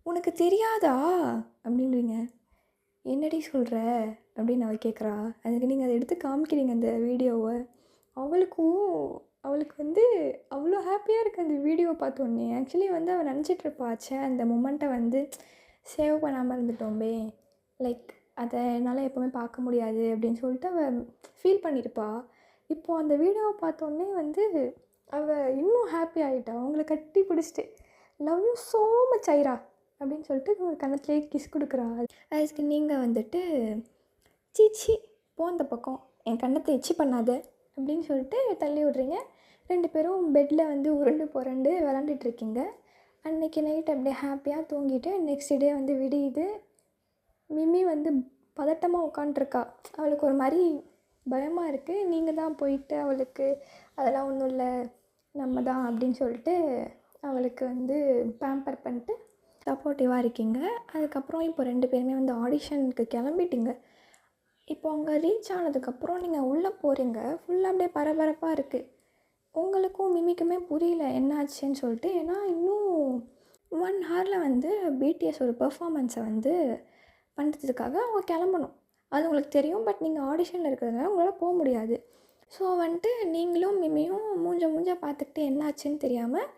A: உனக்கு தெரியாதா அப்படின்றீங்க. என்னடி சொல்கிற அப்படின்னு அவள் கேட்குறா. அதுக்கு நீங்கள் அதை எடுத்து காமிக்கிறீங்க அந்த வீடியோவை. அவளுக்கும் அவளுக்கு வந்து அவ்வளோ ஹாப்பியாக இருக்குது அந்த வீடியோவை பார்த்தோன்னே. ஆக்சுவலி வந்து அவள் நினச்சிட்ருப்பா, ச்சே அந்த மொமெண்ட்டை வந்து சேவ் பண்ணாமல் இருந்துட்டோமே, லைக் அதை என்னால் எப்போவுமே பார்க்க முடியாது அப்படின்னு சொல்லிட்டு அவள் ஃபீல் பண்ணியிருப்பா. இப்போது அந்த வீடியோவை பார்த்தோன்னே வந்து அவள் இன்னும் ஹாப்பி ஆகிட்டா. அவங்கள கட்டி பிடிச்சிட்டு love you so much Airaa அப்படின்னு சொல்லிட்டு உங்கள் கன்னத்துலேயே கிஸ் கொடுக்குறா. அதுக்கு நீங்கள் வந்துட்டு சீச்சி போ அந்த பக்கம், என் கன்னத்தை எச்சி பண்ணாத அப்படின்னு சொல்லிட்டு தள்ளி விட்றீங்க. 2 பேரும் பெட்டில் வந்து உருண்டு புரண்டு விளாண்டுட்ருக்கீங்க. அன்றைக்கி நைட் அப்படியே ஹாப்பியாக தூங்கிட்டு நெக்ஸ்ட் டே வந்து விடியுது. மிமி வந்து பதட்டமாக உட்காண்ட்ருக்கா. அவளுக்கு ஒரு மாதிரி பயமாக இருக்குது. நீங்கள் தான் போயிட்டு அவளுக்கு அதெல்லாம் ஒன்றும் இல்லை நம்ம தான் அப்படின்னு சொல்லிட்டு அவளுக்கு வந்து பேம்பர் பண்ணிட்டு சப்போர்ட்டிவாக இருக்கீங்க. அதுக்கப்புறம் இப்போ 2 பேருமே வந்து ஆடிஷனுக்கு கிளம்பிட்டிங்க. இப்போ அங்கே ரீச் ஆனதுக்கப்புறம் நீங்கள் உள்ளே போகிறீங்க. ஃபுல்லாக அப்படியே பரபரப்பாக இருக்குது. உங்களுக்கும் மிமிக்குமே புரியல என்ன ஆச்சுன்னு சொல்லிட்டு. ஏன்னா இன்னும் 1 ஹவரில் வந்து பிடிஎஸ் ஒரு பெர்ஃபார்மன்ஸை வந்து பண்ணுறதுக்காக அவங்க கிளம்பணும். அது உங்களுக்கு தெரியும். பட் நீங்கள் ஆடிஷனில் இருக்கிறதுனால உங்களால் போக முடியாது. ஸோ வந்துட்டு நீங்களும் மிமியும் மூஞ்ச பார்த்துக்கிட்டு என்னாச்சுன்னு தெரியாமல்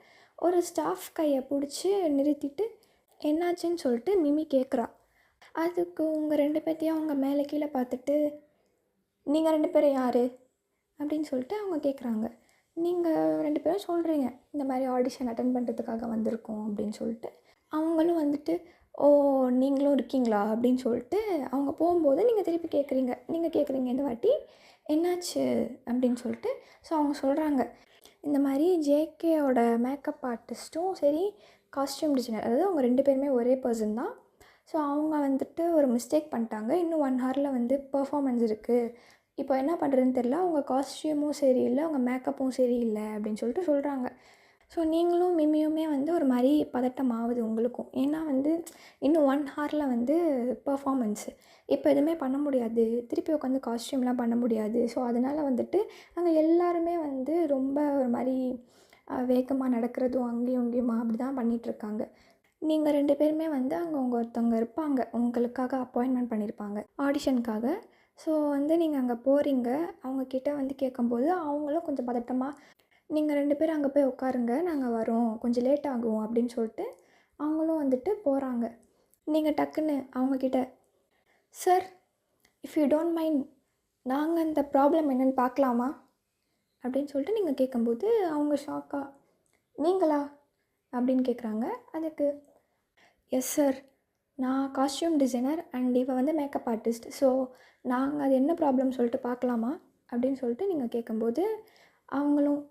A: ஒரு ஸ்டாஃப் கையை பிடிச்சி நிறுத்திட்டு என்னாச்சுன்னு சொல்லிட்டு மிமி கேட்குறா. அதுக்கு உங்கள் 2 பேர்த்தையும் அவங்க மேலே கீழே பார்த்துட்டு நீங்கள் 2 பேரும் யார் அப்படின்னு சொல்லிட்டு அவங்க கேட்குறாங்க. நீங்கள் 2 பேரும் சொல்கிறீங்க இந்த மாதிரி ஆடிஷன் அட்டன் பண்ணுறதுக்காக வந்திருக்கோம் அப்படின்னு சொல்லிட்டு. அவங்களும் வந்துட்டு ஓ நீங்களும் இருக்கீங்களா அப்படின்னு சொல்லிட்டு அவங்க போகும்போது நீங்கள் திருப்பி கேட்குறீங்க இந்த வாட்டி என்னாச்சு அப்படின்னு சொல்லிட்டு. ஸோ அவங்க சொல்கிறாங்க இந்த மாதிரி ஜேகேயோட மேக்கப் ஆர்டிஸ்ட்டும் சரி காஸ்டியூம் டிசைனர், அதாவது அவங்க 2 பேருமே ஒரே பர்சன் தான். ஸோ அவங்க வந்துட்டு ஒரு மிஸ்டேக் பண்ணிட்டாங்க. இன்னும் 1 ஹவரில் வந்து பெர்ஃபார்மன்ஸ் இருக்குது. இப்போ என்ன பண்ணுறதுன்னு தெரில. அவங்க காஸ்டியூமும் சரியில்லை, அவங்க மேக்கப்பும் சரியில்லை அப்படின்னு சொல்லிட்டு சொல்கிறாங்க. ஸோ நீங்களும் மிமியுமே வந்து ஒரு மாதிரி பதட்டம் ஆகுது உங்களுக்கும். ஏன்னா வந்து இன்னும் 1 ஹவரில் வந்து பெர்ஃபார்மன்ஸு. இப்போ எதுவுமே பண்ண முடியாது, திருப்பி உட்காந்து காஸ்டியூம்லாம் பண்ண முடியாது. ஸோ அதனால் வந்துட்டு அங்கே எல்லாருமே வந்து ரொம்ப ஒரு மாதிரி வேகமாக நடக்கிறதும் அங்கேயும் இங்கேயுமா அப்படி தான் பண்ணிகிட்ருக்காங்க. நீங்கள் 2 பேருமே வந்து அங்கே ஒருத்தவங்க இருப்பாங்க, உங்களுக்காக அப்பாயின்மெண்ட் பண்ணியிருப்பாங்க ஆடிஷனுக்காக. ஸோ வந்து நீங்கள் அங்கே போகிறீங்க. அவங்கக்கிட்ட வந்து கேட்கும்போது அவங்களும் கொஞ்சம் பதட்டமாக நீங்கள் 2 பேரும் அங்கே போய் உட்காருங்க, நாங்கள் வரோம், கொஞ்சம் லேட் ஆகும் அப்படின்னு சொல்லிட்டு அவங்களும் வந்துட்டு போகிறாங்க. நீங்கள் டக்குன்னு அவங்கக்கிட்ட sir if you don't mind நாங்கள் இந்த ப்ராப்ளம் என்னென்னு பார்க்கலாமா அப்படின்னு சொல்லிட்டு நீங்கள் கேட்கும்போது அவங்க ஷாக்காக நீங்களா அப்படின்னு கேட்குறாங்க. அதுக்கு எஸ் சார், நான் காஸ்டியூம் டிசைனர் அண்ட் இவ வந்து மேக்கப் ஆர்டிஸ்ட். ஸோ நாங்கள் அது என்ன ப்ராப்ளம் சொல்லிட்டு பார்க்கலாமா அப்படின்னு சொல்லிட்டு நீங்கள் கேட்கும்போது அவங்களும்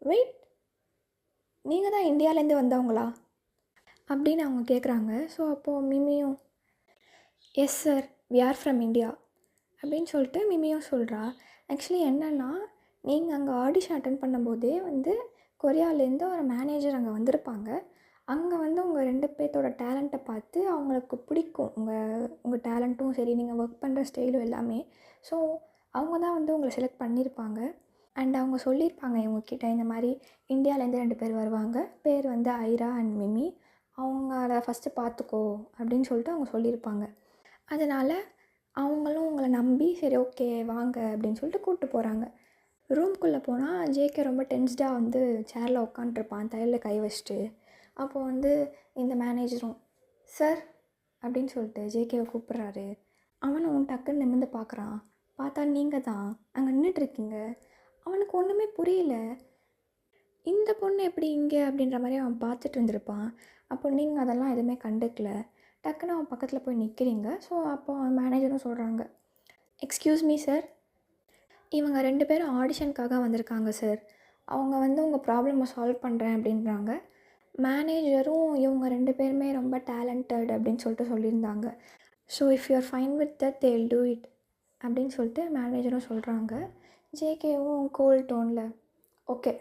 A: வெயிட், நீங்கள் தான் இந்தியாவிலேருந்து வந்தவங்களா அப்படின்னு அவங்க கேட்குறாங்க. ஸோ அப்போது மிமியும் yes sir we are from India அப்படின்னு சொல்லிட்டு மிமியும் சொல்கிறா. ஆக்சுவலி என்னென்னா நீங்கள் அங்கே ஆடிஷன் அட்டன் பண்ணும்போதே வந்து கொரியாவிலேருந்து ஒரு மேனேஜர் அங்கே வந்திருப்பாங்க. அங்கே வந்து உங்கள் 2 பேர்த்தோட டேலண்ட்டை பார்த்து அவங்களுக்கு பிடிக்கும். உங்கள் டேலண்ட்டும் சரி, நீங்கள் ஒர்க் பண்ணுற ஸ்டைலும் எல்லாமே. ஸோ அவங்க தான் வந்து உங்களை செலக்ட் பண்ணியிருப்பாங்க. அண்ட் அவங்க சொல்லியிருப்பாங்க இவங்கக்கிட்ட இந்த மாதிரி இந்தியாவிலேருந்து 2 பேர் வருவாங்க, பேர் வந்து ஐரா அண்ட் மிமி, அவங்கள ஃபஸ்ட்டு பார்த்துக்கோ அப்படின்னு சொல்லிட்டு அவங்க சொல்லியிருப்பாங்க. அதனால் அவங்களும் உங்களை நம்பி சரி ஓகே வாங்க அப்படின்னு சொல்லிட்டு கூப்பிட்டு போகிறாங்க. ரூம்குள்ளே போனால் ஜேகே ரொம்ப டென்ஸ்டாக வந்து சேரில் உட்காண்ட்ருப்பான் தையலில் கை வச்சுட்டு. அப்போது வந்து இந்த மேனேஜரும் சார் அப்படின்னு சொல்லிட்டு ஜேகேவை கூப்பிட்றாரு. அவனும் டக்குன்னு நிமிர்ந்து பார்க்குறான். பார்த்தா நீங்கள் தான் அங்கே நின்றுட்டுருக்கீங்க. அவனுக்கு ஒன்றுமே புரியல, இந்த பொண்ணு எப்படி இங்கே அப்படின்ற மாதிரி அவன் பார்த்துட்டு இருந்திருப்பான். அப்போ நீங்கள் அதெல்லாம் எதுவுமே கண்டுக்கல. டக்குன்னு அவன் பக்கத்தில் போய் நிற்கிறீங்க. ஸோ அப்போ அவன் மேனேஜரும் சொல்கிறாங்க எக்ஸ்கியூஸ் மீ சார், இவங்க 2 பேரும் ஆடிஷனுக்காக வந்திருக்காங்க சார், அவங்க வந்து உங்கள் ப்ராப்ளமை சால்வ் பண்ணுறேன் அப்படின்றாங்க. மேனேஜரும் இவங்க 2 பேருமே ரொம்ப டேலண்டட் அப்படின்னு சொல்லிட்டு சொல்லியிருந்தாங்க. So if you are fine with that they will do it அப்படின்னு சொல்லிட்டு மேனேஜரும் சொல்கிறாங்க. ஜேகேவும் கூல் டோனில் ஓகே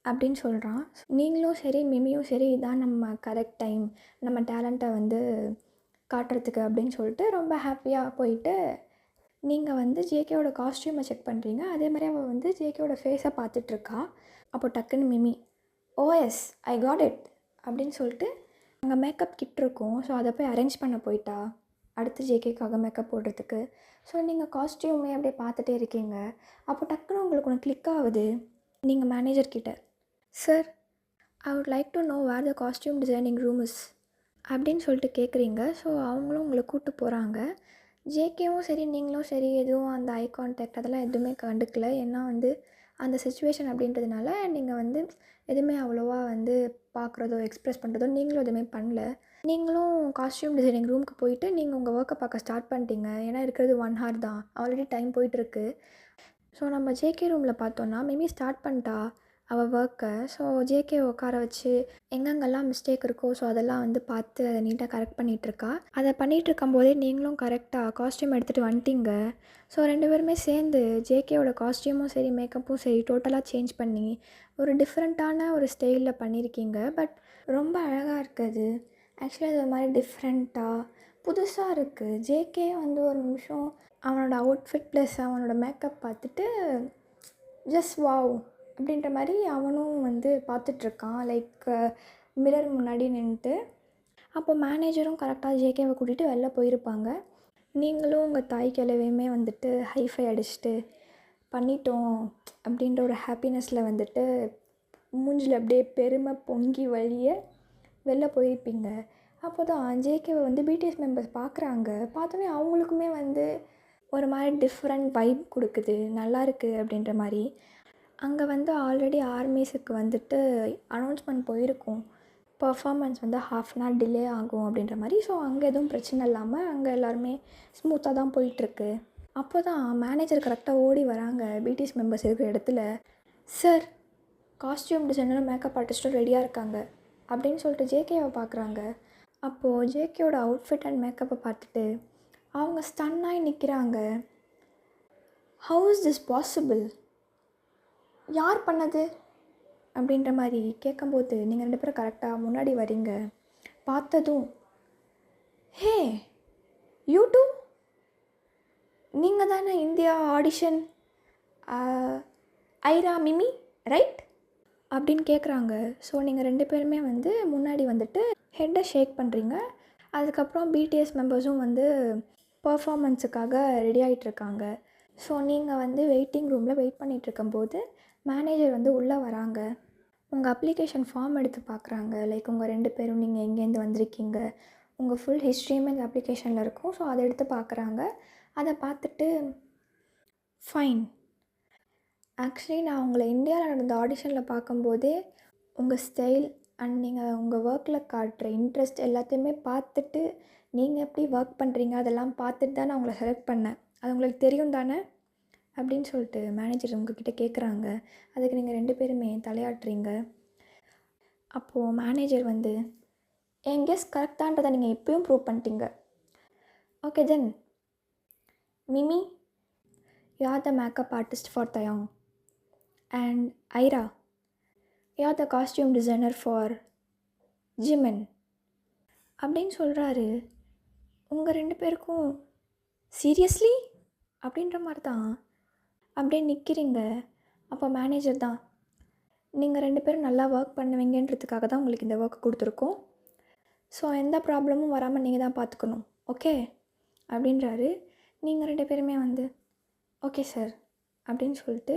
A: அப்படின்னு சொல்கிறான். நீங்களும் சரி மிமியும் சரி இதான் நம்ம கரெக்ட் டைம் நம்ம டேலண்ட்டை வந்து காட்டுறதுக்கு அப்படின்னு சொல்லிட்டு ரொம்ப ஹாப்பியாக போயிட்டு நீங்கள் வந்து ஜேகேவோட காஸ்டியூமை செக் பண்ணுறீங்க. அதே மாதிரி அவள் வந்து ஜேகேவோட ஃபேஸை பார்த்துட்ருக்கா. அப்போ டக்குன்னு meme OS I got it அப்படின்னு சொல்லிட்டு அங்கே மேக்கப் கிட் இருக்கும். ஸோ அதை போய் அரேஞ்ச் பண்ண போயிட்டா. அடுத்து ஜேகேக்காக மேக்கப் போடுறதுக்கு. ஸோ நீங்கள் காஸ்ட்யூமே அப்படியே பார்த்துட்டே இருக்கீங்க. அப்போ டக்குன்னு உங்களுக்கு ஒன்று கிளிக் ஆகுது. நீங்கள் மேனேஜர் கிட்ட, sir, I would like to know where the costume designing room is அப்படின்னு சொல்லிட்டு கேட்குறீங்க. ஸோ அவங்களும் உங்களை கூப்பிட்டு போகிறாங்க. ஜேகேவும் சரி நீங்களும் சரி எதுவும் அந்த ஐ கான்டாக்ட் அதெல்லாம் எதுவுமே கண்டுக்கல. ஏன்னா வந்து அந்த சுச்சுவேஷன் அப்படின்றதுனால நீங்கள் வந்து எதுவுமே அவ்வளோவா வந்து பார்க்குறதோ எக்ஸ்ப்ரெஸ் பண்ணுறதோ நீங்களும் எதுவுமே பண்ணல. நீங்களும் காஸ்ட்யூம் டிசைனிங் ரூமுக்கு போயிட்டு நீங்கள் உங்கள் ஒர்க்கை பார்க்க ஸ்டார்ட் பண்ணிட்டீங்க. ஏன்னா இருக்கிறது 1 ஹவர் தான், ஆல்ரெடி டைம் போயிட்டுருக்கு. ஸோ நம்ம ஜேகே ரூமில் பார்த்தோன்னா மிமி ஸ்டார்ட் பண்ணிட்டா அவள் ஒர்க்கை. ஸோ ஜேகே உட்கார வச்சு எங்கெங்கெல்லாம் மிஸ்டேக் இருக்கோ ஸோ அதெல்லாம் வந்து பார்த்து அதை நீட்டாக கரெக்ட் பண்ணிகிட்ருக்கா. அதை பண்ணிகிட்டு இருக்கும்போதே நீங்களும் கரெக்டாக காஸ்ட்யூம் எடுத்துகிட்டு வந்துட்டீங்க. ஸோ 2 பேருமே சேர்ந்து ஜேகேவோட காஸ்ட்யூமும் சரி மேக்கப்பும் சரி டோட்டலாக சேஞ்ச் பண்ணி ஒரு டிஃப்ரெண்ட்டான ஒரு ஸ்டைலில் பண்ணியிருக்கீங்க. பட் ரொம்ப அழகாக இருக்குது. ஆக்சுவலி அது ஒரு மாதிரி டிஃப்ரெண்ட்டாக புதுசாக இருக்குது. ஜேகே வந்து ஒரு நிமிஷம் அவனோட அவுட்ஃபிட் ப்ளஸ் அவனோட மேக்கப் பார்த்துட்டு ஜஸ்ட் வாவ் அப்படின்ற மாதிரி அவனும் வந்து பார்த்துட்ருக்கான், லைக் மிரர் முன்னாடி நின்றுட்டு. அப்போ மேனேஜரும் கரெக்டாக ஜேகேவை கூட்டிகிட்டு வெளில போயிருப்பாங்க. நீங்களும் உங்கள் தாய் கிழவையுமே வந்துட்டு ஹைஃபை அடிச்சுட்டு பண்ணிட்டோம் அப்படின்ற ஒரு ஹாப்பினஸில் வந்துட்டு மூஞ்சில் அப்படியே பெருமை பொங்கி வழிய வெளில போயிருப்பீங்க. அப்போ தான் ஜேகேவை வந்து பிடிஎஸ் மெம்பர்ஸ் பார்க்குறாங்க. பார்த்தோன்னே அவங்களுக்குமே வந்து ஒரு மாதிரி டிஃப்ரெண்ட் வைப் கொடுக்குது, நல்லாயிருக்கு அப்படின்ற மாதிரி. அங்கே வந்து ஆல்ரெடி ஆர்மிஸுக்கு வந்துட்டு அனௌன்ஸ்மெண்ட் போயிருக்கும், பர்ஃபார்மன்ஸ் வந்து 1/2 hour டிலே ஆகும் அப்படின்ற மாதிரி. ஸோ அங்கே எதுவும் பிரச்சனை இல்லாமல் அங்கே எல்லாருமே ஸ்மூத்தாக தான் போயிட்டுருக்கு. அப்போ தான் மேனேஜர் கரெக்டாக ஓடி வராங்க பிடிஎஸ் மெம்பர்ஸ் இருக்கிற இடத்துல. சார், காஸ்ட்யூம் டிசைனரும் மேக்கப் ஆர்டிஸ்ட்டும் ரெடியாக இருக்காங்க அப்படின்னு சொல்லிட்டு ஜேகேவை பார்க்குறாங்க. அப்போது ஜேகேவோட அவுட்ஃபிட் அண்ட் மேக்கப்பை பார்த்துட்டு அவங்க ஸ்டன்னாகி நிற்கிறாங்க. ஹவு இஸ் திஸ் பாசிபிள், யார் பண்ணது அப்படின்ற மாதிரி கேட்கும்போது நீங்கள் 2 பேரும் கரெக்டாக முன்னாடி வரீங்க. பார்த்ததும், ஹே யூ டூ, நீங்கள் தானே India audition Airaa meme right அப்படின்னு கேட்குறாங்க. ஸோ நீங்கள் 2 பேருமே வந்து முன்னாடி வந்துட்டு ஹெட்டை ஷேக் பண்ணுறீங்க. அதுக்கப்புறம் பிடிஎஸ் மெம்பர்ஸும் வந்து பர்ஃபார்மன்ஸுக்காக ரெடி ஆகிட்டுருக்காங்க. ஸோ நீங்கள் வந்து வெயிட்டிங் ரூமில் வெயிட் பண்ணிகிட்ருக்கும்போது மேனேஜர் வந்து உள்ளே வராங்க. உங்கள் அப்ளிகேஷன் ஃபார்ம் எடுத்து பார்க்குறாங்க. லைக் உங்கள் 2 பேரும் நீங்கள் எங்கேருந்து வந்திருக்கீங்க, உங்கள் ஃபுல் ஹிஸ்ட்ரியுமே இந்த அப்ளிகேஷனில் இருக்கும். ஸோ அதை எடுத்து பார்க்குறாங்க. அதை பார்த்துட்டு, ஃபைன், ஆக்சுவலி நான் உங்களை இந்தியாவில் நடந்த ஆடிஷனில் பார்க்கும்போதே உங்கள் ஸ்டைல் அண்ட் நீங்கள் உங்கள் ஒர்க்கில் காட்டுற இன்ட்ரெஸ்ட் எல்லாத்தையுமே பார்த்துட்டு நீங்கள் எப்படி ஒர்க் பண்ணுறீங்க அதெல்லாம் பார்த்துட்டு தான் நான் உங்களை செலக்ட் பண்ணேன். அது உங்களுக்கு தெரியும் தானே அப்படின்னு சொல்லிட்டு மேனேஜர் உங்ககிட்ட கேட்குறாங்க. அதுக்கு நீங்கள் 2 பேருமே தலையாட்டுறீங்க. அப்போது மேனேஜர் வந்து, என் கெஸ் கரெக்டான்றதை நீங்கள் இப்போயும் ப்ரூவ் பண்ணிட்டீங்க. Okay then Mimi, you are the makeup artist for Taeyang and Ira, you are the costume designer for Jimin அப்படின்னு சொல்கிறாரு. உங்கள் 2 பேருக்கும் சீரியஸ்லி அப்படின்ற மாதிரி தான் அப்படியே நிற்கிறீங்க. அப்போ மேனேஜர் தான், நீங்கள் 2 பேரும் நல்லா ஒர்க் பண்ணுவீங்கன்றதுக்காக தான் உங்களுக்கு இந்த ஒர்க் கொடுத்துருக்கோம். ஸோ எந்த ப்ராப்ளமும் வராமல் நீங்கள் தான் பார்த்துக்கணும், ஓகே அப்படின்றாரு. நீங்கள் 2 பேருமே வந்து ஓகே சார் அப்படின்னு சொல்லிட்டு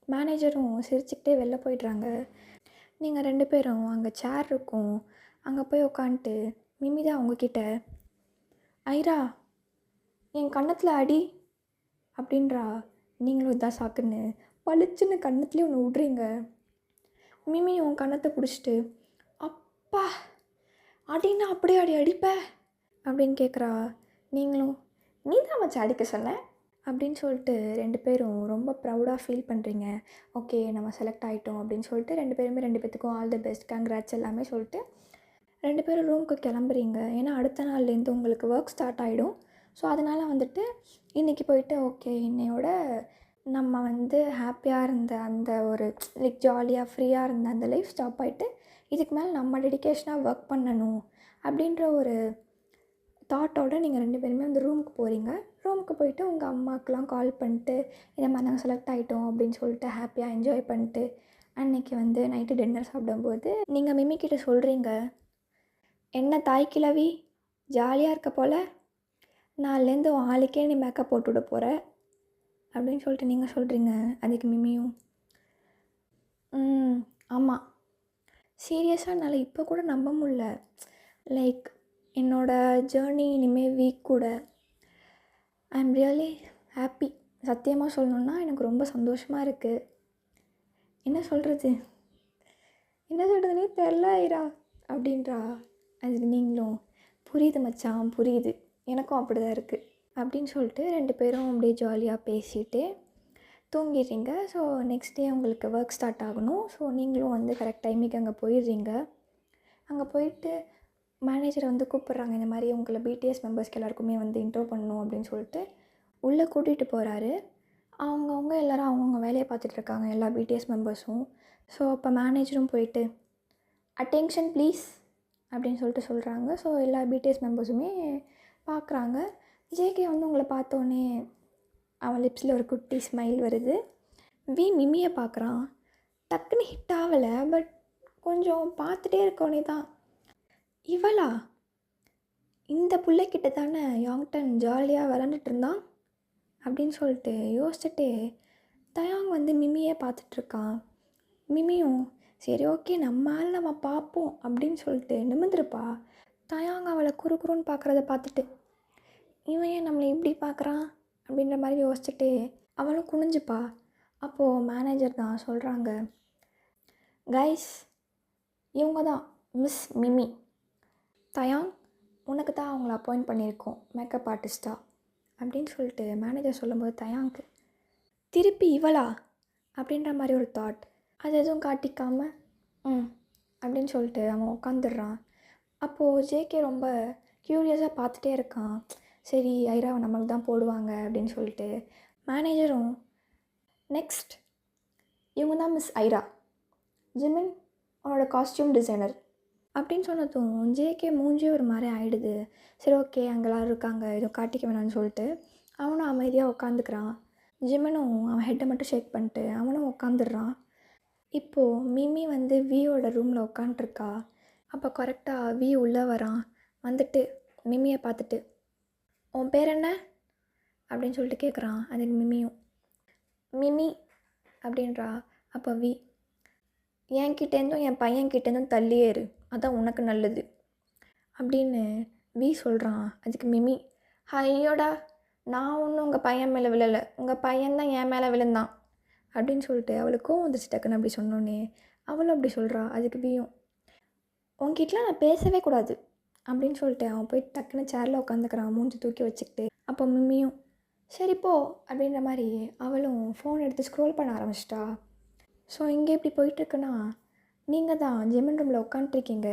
A: மேனேஜரும் சிரிச்சுக்கிட்டே வெளில போயிடுறாங்க. நீங்கள் 2 பேரும் அங்கே சேர் இருக்கும், அங்கே போய் உட்காந்துட்டு மிமி தான் அவங்கக்கிட்ட, ஐரா என் கன்னத்தில் அடி அப்படின்றா. நீங்களும் இதான் சாக்குன்னு பளிச்சுன்னு கன்னத்துலேயே ஒன்று விட்றீங்க. மிமி உன் கன்னத்தை பிடிச்சிட்டு, அப்பா அடின்னா அப்படியே அடிப்ப அப்படின்னு கேட்குறா. நீங்களும் நீ தான் வச்சு அடிக்க சொன்ன அப்படின்னு சொல்லிட்டு 2 பேரும் ரொம்ப ப்ரௌடாக ஃபீல் பண்ணுறீங்க. ஓகே நம்ம செலக்ட் ஆகிட்டோம் அப்படின்னு சொல்லிட்டு 2 பேருமே 2 பேத்துக்கும் ஆல் தி பெஸ்ட், கங்க்ராட்ஸ் எல்லாமே சொல்லிட்டு 2 பேரும் ரூமுக்கு கிளம்புறீங்க. ஏன்னா அடுத்த நாள்லேருந்து உங்களுக்கு ஒர்க் ஸ்டார்ட் ஆகிடும். ஸோ அதனால் வந்துட்டு இன்றைக்கி போயிட்டு ஓகே இன்னையோட நம்ம வந்து ஹாப்பியாக இருந்த அந்த ஒரு லைக் ஜாலியாக ஃப்ரீயாக இருந்த அந்த லைஃப் ஸ்டாப் ஆகிட்டு இதுக்கு மேலே நம்ம டெடிக்கேஷனாக ஒர்க் பண்ணணும் அப்படின்ற ஒரு தாட்டோடு நீங்கள் 2 பேருமே அந்த ரூமுக்கு போகிறீங்க. ரூமுக்கு போயிட்டு உங்கள் அம்மாக்கெலாம் கால் பண்ணிட்டு இந்த மாதிரி நாங்கள் செலக்ட் ஆகிட்டோம் அப்படின்னு சொல்லிட்டு ஹாப்பியாக என்ஜாய் பண்ணிட்டு அன்றைக்கி வந்து நைட்டு டின்னர் சாப்பிடும்போது நீங்கள் மிமிக்கிட்ட சொல்கிறீங்க, என்ன தாய் கிழவி ஜாலியாக இருக்க போல், நாலுலேருந்து உன் ஆளுக்கே நீ மேக்கப் போட்டு விட போகிற அப்படின்னு சொல்லிட்டு நீங்கள் சொல்கிறீங்க. அதுக்கு மிமியும் ஆமாம், சீரியஸாக என்னால் இப்போ கூட நம்ப முடில. லைக் என்னோடய ஜேர்னி இனிமேல் வீக் கூட ஐ எம் ரியலி ஹாப்பி. சத்தியமாக சொல்லணுன்னா எனக்கு ரொம்ப சந்தோஷமாக இருக்குது. என்ன சொல்கிறதுனே தெரில ஐரா அப்படின்றா. அதுக்கு நீங்களும் புரியுது மச்சான், புரியுது, எனக்கும் அப்படி தான் இருக்குது அப்படின்னு சொல்லிட்டு 2 பேரும் அப்படியே ஜாலியாக பேசிட்டு தூங்கிடுறீங்க. ஸோ நெக்ஸ்ட் டே உங்களுக்கு ஒர்க் ஸ்டார்ட் ஆகணும். ஸோ நீங்களும் வந்து கரெக்ட் டைமுக்கு அங்கே போயிடுறீங்க. அங்கே போயிட்டு மேனேஜரை வந்து கூப்பிட்றாங்க. இந்த மாதிரி உங்களை பிடிஎஸ் மெம்பர்ஸ்க்கு எல்லாருக்குமே வந்து இன்ட்ரோ பண்ணணும் அப்படின்னு சொல்லிட்டு உள்ளே கூட்டிகிட்டு போகிறாரு. அவங்கவுங்க எல்லோரும் அவங்கவுங்க வேலையை பார்த்துட்ருக்காங்க, எல்லா பிடிஎஸ் மெம்பர்ஸும். ஸோ அப்போ மேனேஜரும் போயிட்டு அட்டென்ஷன் ப்ளீஸ் அப்படின்னு சொல்லிட்டு சொல்கிறாங்க. ஸோ எல்லா பிடிஎஸ் மெம்பர்ஸுமே பார்க்குறாங்க. ஜேகே வந்து உங்களை பார்த்தோன்னே அவன் லிப்ஸில் ஒரு குட்டி ஸ்மைல் வருது. மிமியை பார்க்குறான். டக்குன்னு ஹிட் ஆகலை, பட் கொஞ்சம் பார்த்துட்டே இருக்கோனே தான் இவளா, இந்த பிள்ளைக்கிட்ட தானே யாங்டன் ஜாலியாக விளாண்டுட்டு இருந்தான் அப்படின்னு சொல்லிட்டு யோசிச்சுட்டு தயாங் வந்து மிமியை பார்த்துட்ருக்கான். மிமியும் சரி ஓகே நம்ம பார்ப்போம் அப்படின்னு சொல்லிட்டு நிமிர்ந்துருப்பா. தயாங் அவளை குறுக்குறுன்னு பார்க்குறத பார்த்துட்டு இவன் ஏன் நம்மளை இப்படி பார்க்குறான் அப்படின்ற மாதிரி யோசிச்சுட்டு அவளும் குனிஞ்சுப்பா. அப்போது மேனேஜர் தான் சொல்கிறாங்க, கைஸ் இவங்க தான் மிஸ் மிமி. தயாங் உனக்கு தான் அவங்கள அப்பாயிண்ட் பண்ணியிருக்கோம் மேக்கப் ஆர்டிஸ்ட்டாக அப்படின்னு சொல்லிட்டு மேனேஜர் சொல்லும்போது தயாங்க்கு திருப்பி இவளா அப்படின்ற மாதிரி ஒரு தாட். அது எதுவும் காட்டிக்காமல் அப்படின்னு சொல்லிட்டு அவன் உட்காந்துடுறான். அப்போது ஜேகே ரொம்ப க்யூரியஸாக பார்த்துட்டே இருக்கான். சரி ஐராவை நம்மளுக்கு தான் போடுவாங்க அப்படின்னு சொல்லிட்டு மேனேஜரும் நெக்ஸ்ட் இவங்க தான் மிஸ் ஐரா, ஜிமின் அவனோட காஸ்டியூம் டிசைனர் அப்படின்னு சொன்னதும் ஜேகே மூஞ்சி ஒரு மாதிரி ஆகிடுது. சரி ஓகே அங்கே எல்லோரும் இருக்காங்க, எதுவும் காட்டிக்க வேணாம்னு சொல்லிட்டு அவனும் அமைதியாக உட்காந்துக்கிறான். ஜிமினும் அவன் ஹெட்டை மட்டும் ஷேக் பண்ணிட்டு அவனும் உட்காந்துடுறான். இப்போது மிமி வந்து வியோட ரூமில் உட்காண்ட்ருக்கா. அப்போ கரெக்டாக வி உள்ளே வரான். வந்துட்டு மிமியை பார்த்துட்டு உன் பேர் என்ன அப்படின்னு சொல்லிட்டு கேட்குறான். அதுக்கு மிமியும் மிமி அப்படின்றா. அப்போ வி என்கிட்டேருந்தும் என் பையன்கிட்டேருந்தும் தள்ளியே இரு, அதான் உனக்கு நல்லது அப்படின்னு வி சொல்கிறான். அதுக்கு மிமி ஐயோடா நான் ஒன்றும் உங்கள் பையன் மேலே விழலை, உங்கள் பையன்தான் என் மேலே விழுந்தான் அப்படின்னு சொல்லிட்டு அவளுக்கும் வந்துச்சு. டக்குன்னு அப்படி சொன்னோன்னே அவளும் அப்படி சொல்கிறா. அதுக்கு வியும் உன்கிட்டலாம் நான் பேசவே கூடாது அப்படின்னு சொல்லிட்டு அவன் போய் டக்குன்னு சேரில் உட்காந்துக்கிறான், மூஞ்சி தூக்கி வச்சுக்கிட்டு. அப்போ மிம்மியும் சரிப்போ அப்படின்ற மாதிரி அவளும் ஃபோன் எடுத்து ஸ்க்ரோல் பண்ண ஆரம்பிச்சிட்டா. ஸோ இங்கே இப்படி போயிட்டுருக்குன்னா நீங்கள் தான் ஜிமின் ரூமில் உட்காந்துருக்கீங்க.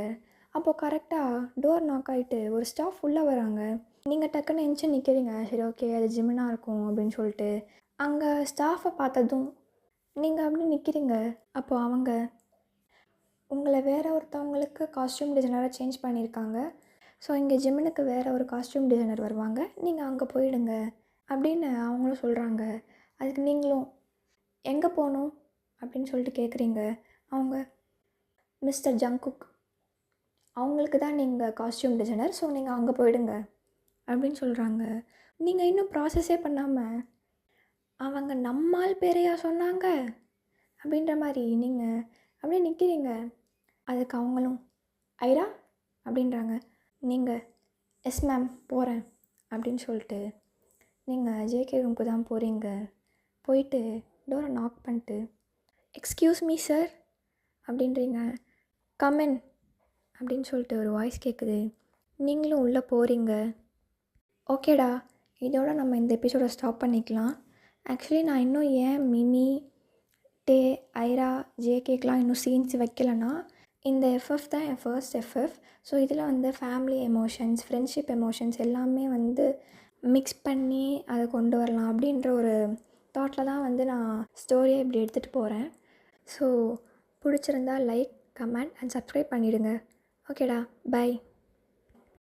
A: அப்போது கரெக்டாக டோர் நாக் ஆகிட்டு ஒரு ஸ்டாஃப் உள்ளே வராங்க. நீங்கள் டக்குன்னு எந்திச்சு நிற்கிறீங்க. சரி ஓகே அது ஜிமினாக இருக்கும் அப்படின்னு சொல்லிட்டு அங்கே ஸ்டாஃபை பார்த்ததும் நீங்கள் அப்படி நிற்கிறீங்க. அப்போது அவங்க உங்களை வேறு ஒருத்தவங்களுக்கு காஸ்டியூம் டிசைனராக சேஞ்ச் பண்ணியிருக்காங்க. ஸோ இங்கே ஜிமினுக்கு வேறு ஒரு காஸ்டியூம் டிசைனர் வருவாங்க, நீங்கள் அங்கே போயிடுங்க அப்படின்னு அவங்களும் சொல்கிறாங்க. அதுக்கு நீங்களும் எங்கே போகணும் அப்படின்னு சொல்லிட்டு கேட்குறீங்க. அவங்க மிஸ்டர் ஜங்குக் அவங்களுக்கு தான் நீங்கள் காஸ்டியூம் டிசைனர், ஸோ நீங்கள் அங்கே போயிடுங்க அப்படின்னு சொல்கிறாங்க. நீங்கள் இன்னும் ப்ராசஸே பண்ணாமல் அவங்க நம்மால் பேரையா சொன்னாங்க அப்படின்ற மாதிரி நீங்கள் அப்படியே நிற்கிறீங்க. அதுக்கு அவங்களும் ஐரா அப்படின்றாங்க. நீங்கள் எஸ் மேம் போகிறேன் அப்படின்னு சொல்லிட்டு நீங்கள் ஜேகே ரூமுக்கு தான் போகிறீங்க. போயிட்டு டோரை நாக் பண்ணிட்டு எக்ஸ்கியூஸ் மீ சார் அப்படின்றீங்க. கமென் அப்படின்னு சொல்லிட்டு ஒரு வாய்ஸ் கேட்குது. நீங்களும் உள்ளே போகிறீங்க. ஓகேடா இதோட நம்ம இந்த எபிசோடை ஸ்டாப் பண்ணிக்கலாம். ஆக்சுவலி நான் இன்னும் ஏன் மிமி டே ஐரா ஜேகேக்கெலாம் இன்னும் சீன்ஸ் வைக்கலைன்னா இந்த எஃப்எஃப் தான் என் ஃபர்ஸ்ட் எஃப்எஃப். ஸோ இதில் வந்து ஃபேமிலி எமோஷன்ஸ், ஃப்ரெண்ட்ஷிப் எமோஷன்ஸ் எல்லாமே வந்து மிக்ஸ் பண்ணி அதை கொண்டு வரலாம் அப்படின்ற ஒரு தாட்டில் தான் வந்து நான் ஸ்டோரியை இப்படி எடுத்துகிட்டு போகிறேன். ஸோ பிடிச்சிருந்தா லைக், கமெண்ட் அண்ட் சப்ஸ்கிரைப் பண்ணிவிடுங்க. ஓகேடா, பை.